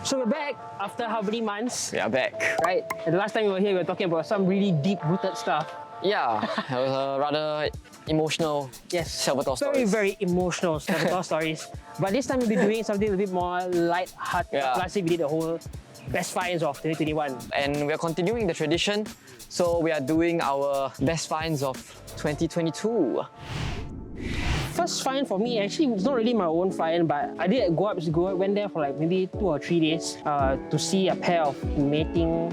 So we're back after how many months? We are back. Right? And the last time we were here, we were talking about some really deep-rooted stuff. Yeah, it was a rather emotional Salvatore stories. Very emotional Salvatore stories. But this time we'll be doing something a bit more light-hearted. Yeah. Last week we did the whole best finds of 2021. And we're continuing the tradition. So we are doing our best finds of 2022. First find for me, actually, it's not really my own find, but I did went there for like maybe 2 or 3 days to see a pair of mating.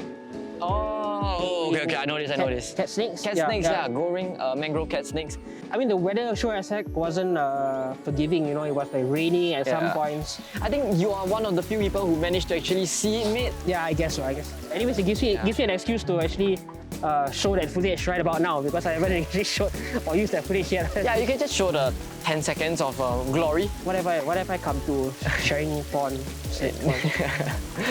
Oh, okay, I know this. Cat snakes? Cat snakes, growing mangrove cat snakes. I mean, the weather sure as heck wasn't forgiving, you know, it was like raining at some points. I think you are one of the few people who managed to actually see it mate. Yeah, I guess so, Anyways, it gives me an excuse to actually show that footage right about now because I haven't actually showed or used that footage yet. Yeah, you can just show the 10 seconds of glory. What have I come to sharing porn?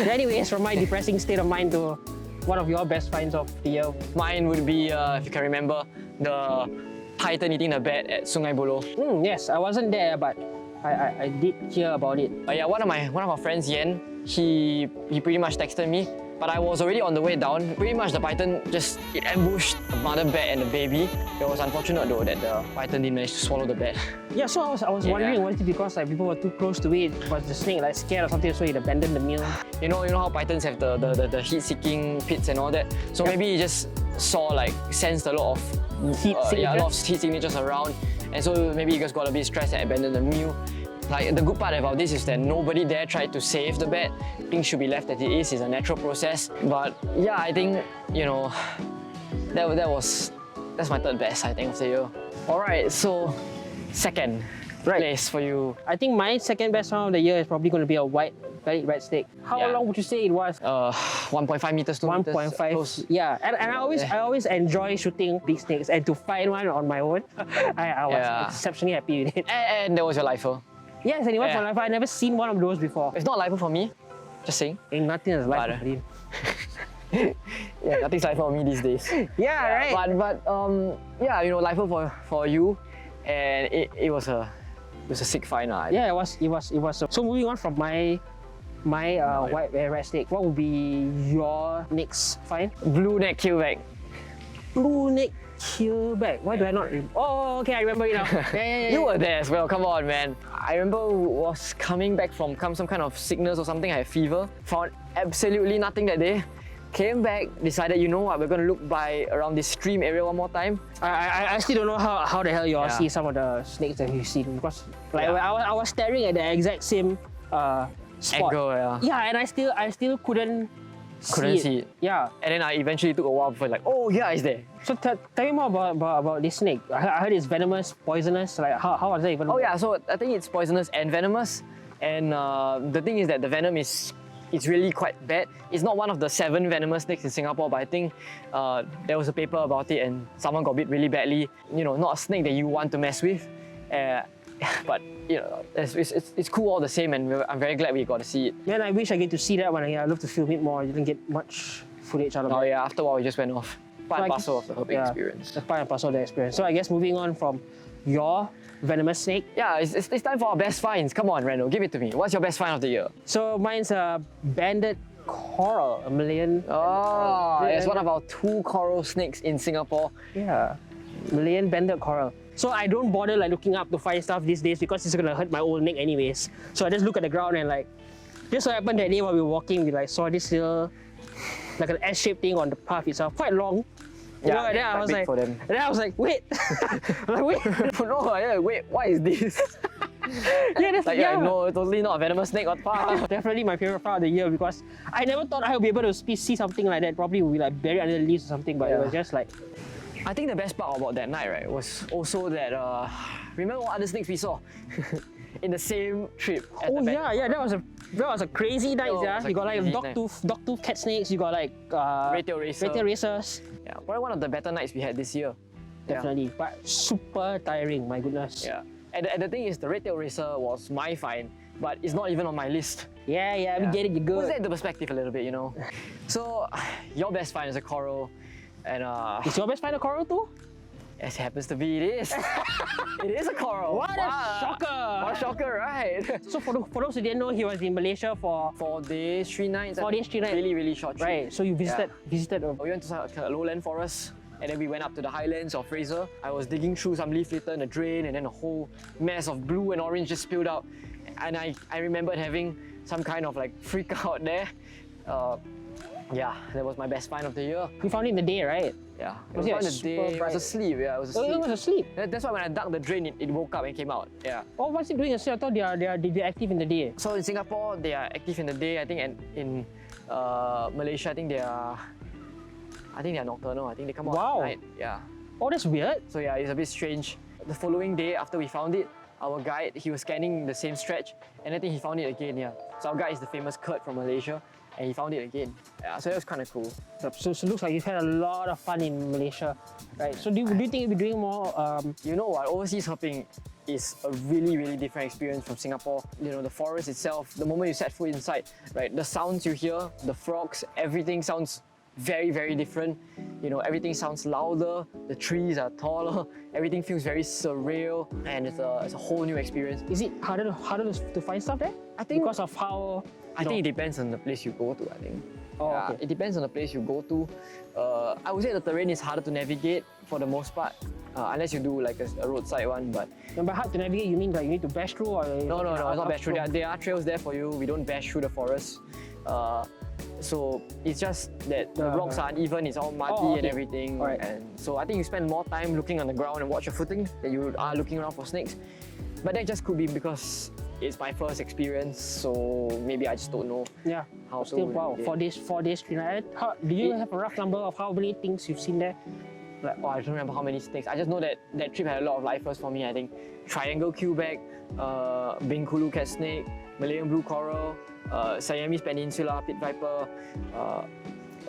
Anyways, from my depressing state of mind to one of your best finds of the year. Mine would be, if you can remember, the python eating the bat at Sungai Buloh. Yes, I wasn't there, but I did hear about it. Yeah, one of our friends, Yen, he pretty much texted me, but I was already on the way down. Pretty much the python it ambushed the mother bat and the baby. It was unfortunate though that the python didn't manage to swallow the bat. Yeah, so I was wondering, was it because like people were too close to it? Was the snake like scared or something, so it abandoned the meal? You know how pythons have the heat-seeking pits and all that. So maybe he just sensed a lot of heat signatures around, and so maybe he just got a bit stressed and abandoned the meal. Like, the good part about this is that nobody there tried to save the bat. Things should be left as it is. It's a natural process. But yeah, I think, you know, that's my third best, I think, of the year. Alright, so second place for you. I think my second best round of the year is probably going to be a white bellied red snake. How long would you say it was? 1.5 meters, 2 meters. 1.5. Yeah, and I always enjoy shooting big snakes, and to find one on my own, I was exceptionally happy with it. And there was your lifer. Yes, and it was my lifer. I've never seen one of those before. It's not lifer for me, just saying. Ain't nothing is lifer for him. Yeah, nothing's lifer for me these days. Yeah, right. But yeah, you know, lifer for you, and it was a sick find. Yeah, it was. So moving on from my white red snake, what would be your next find? Blue neck keelback. Blue neck Keelback. Why do I not remember? Oh, okay, I remember it now. Yeah. You were there as well, come on, man. I remember was coming back from some kind of sickness or something. I had fever. Found absolutely nothing that day. Came back, decided, you know what, we're going to look by around this stream area one more time. I still don't know how the hell you all see some of the snakes that you've seen, because like I was staring at the exact same spot. Angle, yeah, and I still couldn't see it. Yeah. And then I eventually took a while before like, oh yeah, it's there. So tell me more about this snake. I heard it's venomous, poisonous. Like how was it even? Oh yeah, so I think it's poisonous and venomous. And the thing is that the venom is really quite bad. It's not one of the 7 venomous snakes in Singapore, but I think there was a paper about it and someone got bit really badly. You know, not a snake that you want to mess with. But you know, it's cool all the same, and I'm very glad we got to see it. Yeah, and I wish I get to see that one. I'd love to film it more. I didn't get much footage out of it. Oh yeah, after a while we just went off. Part and parcel of the Herping experience. That's part and parcel of the experience. So I guess moving on from your venomous snake. Yeah, it's time for our best finds. Come on, Randal, give it to me. What's your best find of the year? So mine's a banded coral, a Malayan. Oh, it's one of our 2 coral snakes in Singapore. Yeah, Malayan banded coral. So I don't bother like looking up to find stuff these days because it's gonna hurt my old neck anyways. So I just look at the ground and like, just so happened that day while we were walking, we like saw this little, like an S-shaped thing on the path itself, quite long. Yeah, and then I was like, wait. I'm like, wait. Wait, what is this? No, totally not a venomous snake on path. Definitely my favorite part of the year because I never thought I would be able to see something like that. Probably would be like buried under the leaves or something, but it was just like. I think the best part about that night, right, was also that remember what other snakes we saw in the same trip. Oh yeah, that was a crazy night. You got like dog-tooth cat snakes. You got like retail racers. Yeah, probably one of the better nights we had this year. Definitely, but super tiring. My goodness. Yeah, and the thing is, the retail racer was my find, but it's not even on my list. Yeah, we get it. You're good. Put that into perspective a little bit, you know. So, your best find is a coral, and is your best find a coral too? As happens to be, it is. It is a coral. What a shocker! What a shocker, right? So for those who didn't know, he was in Malaysia for 4 days, 3 nights. 4 days, 3 nights. Really, really short trip. right. So you visited We went to a lowland forest, and then we went up to the highlands of Fraser. I was digging through some leaf litter in a drain, and then a whole mess of blue and orange just spilled out. And I remembered having some kind of like freak out there. Yeah, that was my best find of the year. You found it in the day, right? Yeah, it Was was it on like the day. super It bright? was asleep. Yeah, it was Oh, asleep. it was asleep. That's why when I dug the drain, it woke up and came out. Yeah. Oh, what's it doing asleep? I thought they're active in the day. So in Singapore, they are active in the day. I think, and in Malaysia, I think they are nocturnal. I think they come out Wow. at night. Yeah. Oh, that's weird. So yeah, it's a bit strange. The following day, after we found it, our guide, he was scanning the same stretch, and I think he found it again. Yeah. So our guide is the famous Kurt from Malaysia, and he found it again. Yeah. So that was kind of cool. So it looks like you've had a lot of fun in Malaysia, right? So do you think you'll be doing more? You know what? Overseas herping is a really, really different experience from Singapore. You know, the forest itself, the moment you set foot inside, right? The sounds you hear, the frogs, everything sounds very, very different. You know, everything sounds louder, the trees are taller, everything feels very surreal, and it's a whole new experience. Is it harder to find stuff there? I think- because of how. I think it depends on the place you go to, I think. Oh, Yeah, okay. it depends on the place you go to. I would say the terrain is harder to navigate for the most part, unless you do like a roadside one, but And by hard to navigate, you mean like you need to bash through, or no, it's not bash through. There are trails there for you. We don't bash through the forest. So it's just that the rocks are uneven, it's all muddy Oh, and okay. everything. Alright. And so I think you spend more time looking on the ground and watch your footing than you are looking around for snakes. But that just could be because it's my first experience, so maybe I just don't know Yeah. how Still, to wow. navigate. 4 days, 3 nights. Do you have a rough number of how many things you've seen there? Like, oh, I don't remember how many snakes. I just know that that trip had a lot of lifers for me. I think triangle keelback, Bengkulu cat snake, Malayan blue coral, Siamese peninsula pit viper,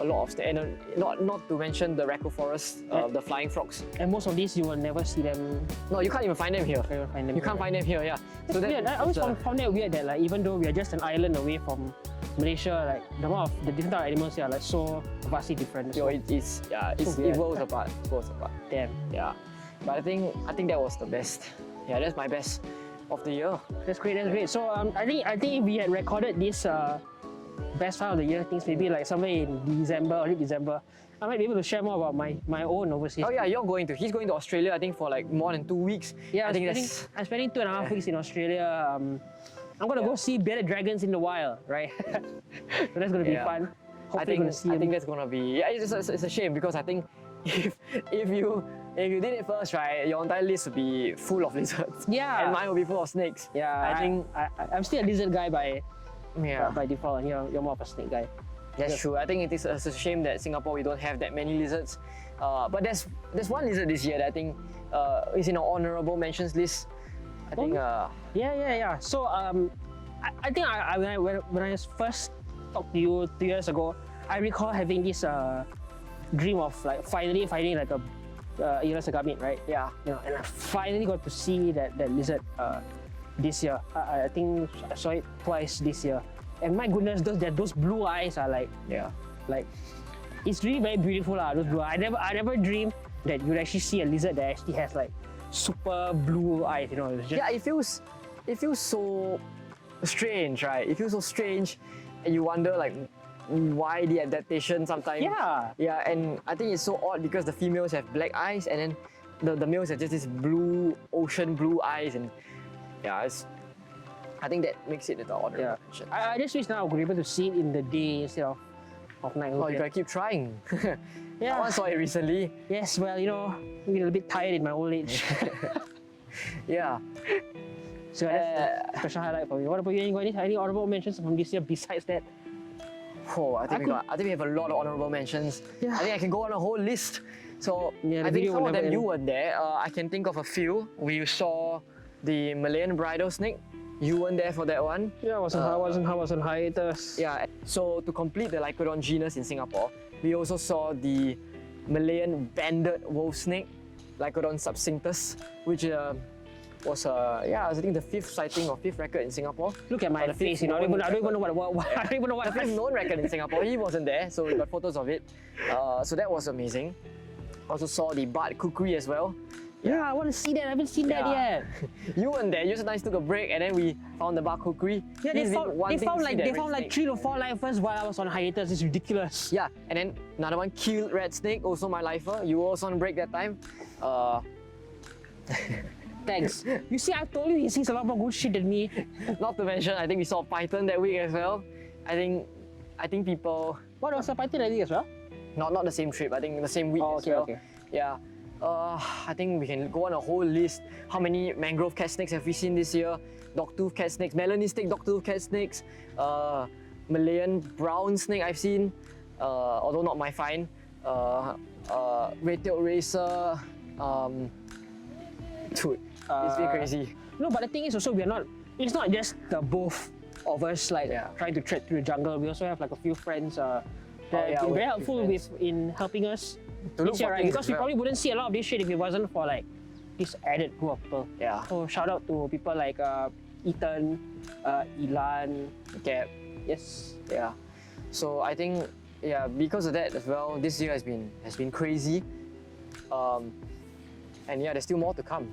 a lot of snakes, and not to mention the raccoon forest, the flying frogs. And most of these you will never see them. No, you can't even find them here. Never find them. You can't find them here. Yeah. That's weird. I always found that weird that like even though we are just an island away from Malaysia, like the amount of the different type of animals here are like so vastly different. Yo, it's weird. it blows apart. It blows apart. Damn. Yeah. But I think that was the best. Yeah, that's my best of the year. That's great. That's great. So I think if we had recorded this best find of the year things maybe like somewhere in December, early December, I might be able to share more about my own overseas. Oh yeah, he's going to Australia, I think, for like more than 2 weeks. Yeah, I think that's I'm spending 2.5 weeks in Australia. I'm gonna go see bearded dragons in the wild, right? So that's gonna be Yeah. fun. I Hopefully think gonna see them. that's gonna be it's a shame because I think if you did it first, right, your entire list would be full of lizards. Yeah. And mine will be full of snakes. Yeah, I think I'm still a lizard guy by yeah. default, and you're more of a snake guy. That's true. I think it's a shame that Singapore we don't have that many lizards. But there's one lizard this year that I think is in our honorable mentions list. I think Yeah. So I think when I first talked to you 2 years ago, I recall having this dream of like finally finding like a Earless Agamid, right? yeah. You know, and I finally got to see that lizard this year. I think I saw it twice this year, and my goodness, those blue eyes are like it's really very beautiful lah. Those blue eyes. I never dreamed that you'd actually see a lizard that actually has like super blue eyes. You know, it's just, Yeah, it feels so strange, right? It feels so strange, and you wonder like why the adaptation sometimes. Yeah. Yeah, and I think it's so odd because the females have black eyes, and then the males have just this blue ocean blue eyes, and yeah, I think that makes it the honorable Yeah. mention. I just wish now I could be able to see it in the day instead of night. Oh, you gotta keep trying. Yeah. I once saw it recently. Yes, well, you know, I'm a little bit tired in my old age. Yeah. So that's a special highlight for me. What about you? You got any honorable mentions from this year besides that? Oh, I think we have a lot of honorable mentions. Yeah. I think I can go on a whole list. So Yeah, the I think video some will of them never you end. weren't there. I can think of a few. We saw the Malayan bridal snake. You weren't there for that one. Yeah, I was on hiatus. Yeah. So to complete the Lycodon genus in Singapore, we also saw the Malayan banded wolf snake, Lycodon subcinctus, which was I think the 5th sighting or 5th record in Singapore. Look at my the face, fifth you know, I don't known even know what I don't even know what The 5th known record in Singapore. He wasn't there, so we got photos of it. So that was amazing. Also saw the barred kukri as well. Yeah, I want to see that. I haven't seen that yet. You weren't there. You just nice took a break and then we found the barred kukri. Yeah, He's they been found wanting to see that they red found like snake. 3 to 4 lifers while I was on hiatus. It's ridiculous. Yeah, and then another one, keeled red snake, also my lifer. You were also on break that time. Thanks. You see, I told you he sees a lot more good shit than me. Not to mention, I think we saw python that week as well. I think people, What was the python idea as well? not the same trip. I think the same week as well. Okay. Yeah. I think we can go on a whole list. How many mangrove cat snakes have we seen this year? Dogtooth cat snakes, melanistic dogtooth cat snakes, Malayan brown snake I've seen, although not my find. Red-tailed racer. Dude, it's been crazy. No, but the thing is also it's not just the both of us trying to tread through the jungle. We also have like a few friends that have been very helpful in helping us To look this year, for right? things Because as we well. probably wouldn't see a lot of this shit if it wasn't for like this added group of people. Yeah. So shout out to people like Ethan, Ilan, Cap. yes. Yeah. So I think because of that as well, this year has been crazy. And yeah, there's still more to come.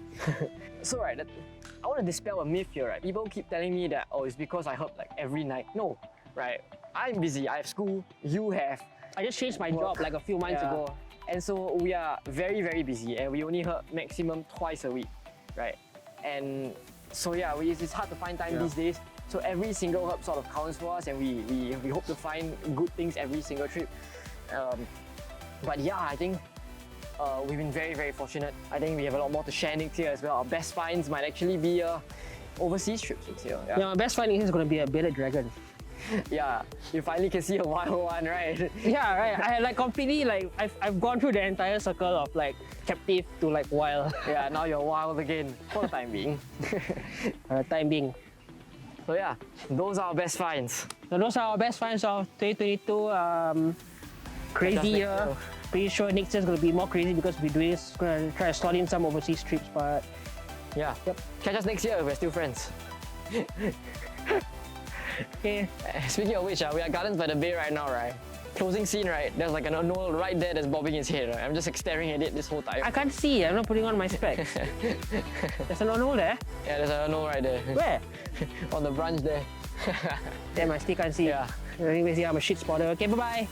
So right, I want to dispel a myth here, right? People keep telling me that it's because I herp like every night. No, right? I'm busy. I have school. You have. I just changed my job like a few months Yeah. ago. And so we are very, very busy and we only herp maximum twice a week, right? And so yeah, it's hard to find time these days. So every single herp sort of counts for us and we hope to find good things every single trip. But yeah, I think we've been very, very fortunate. I think we have a lot more to share next year as well. Our best finds might actually be overseas trips next year. Yeah, my best finding is going to be a bearded dragon. Yeah, you finally can see a wild one, right? Yeah, right. I had like completely like I've gone through the entire circle of like captive to like wild. Yeah, now you're wild again for the time being. Time being. So yeah, those are our best finds. So those are our best finds of 2022. Crazy next year. year. Pretty sure next year's gonna be more crazy because we're doing this. Gonna try to slot in some overseas trips, but Yeah. Yep. Catch us next year. We're still friends. okay. Speaking of which, we are Gardens by the Bay right now, right? Closing scene, right? There's like an anomal right there that's bobbing his head. Right? I'm just like staring at it this whole time. I can't see. I'm not putting on my specs. There's an anomal there. Yeah, there's an anomal right there. Where? On the branch there. Damn, I still can't see. Yeah. Anyways, yeah, I'm a shit spotter. Okay, bye bye.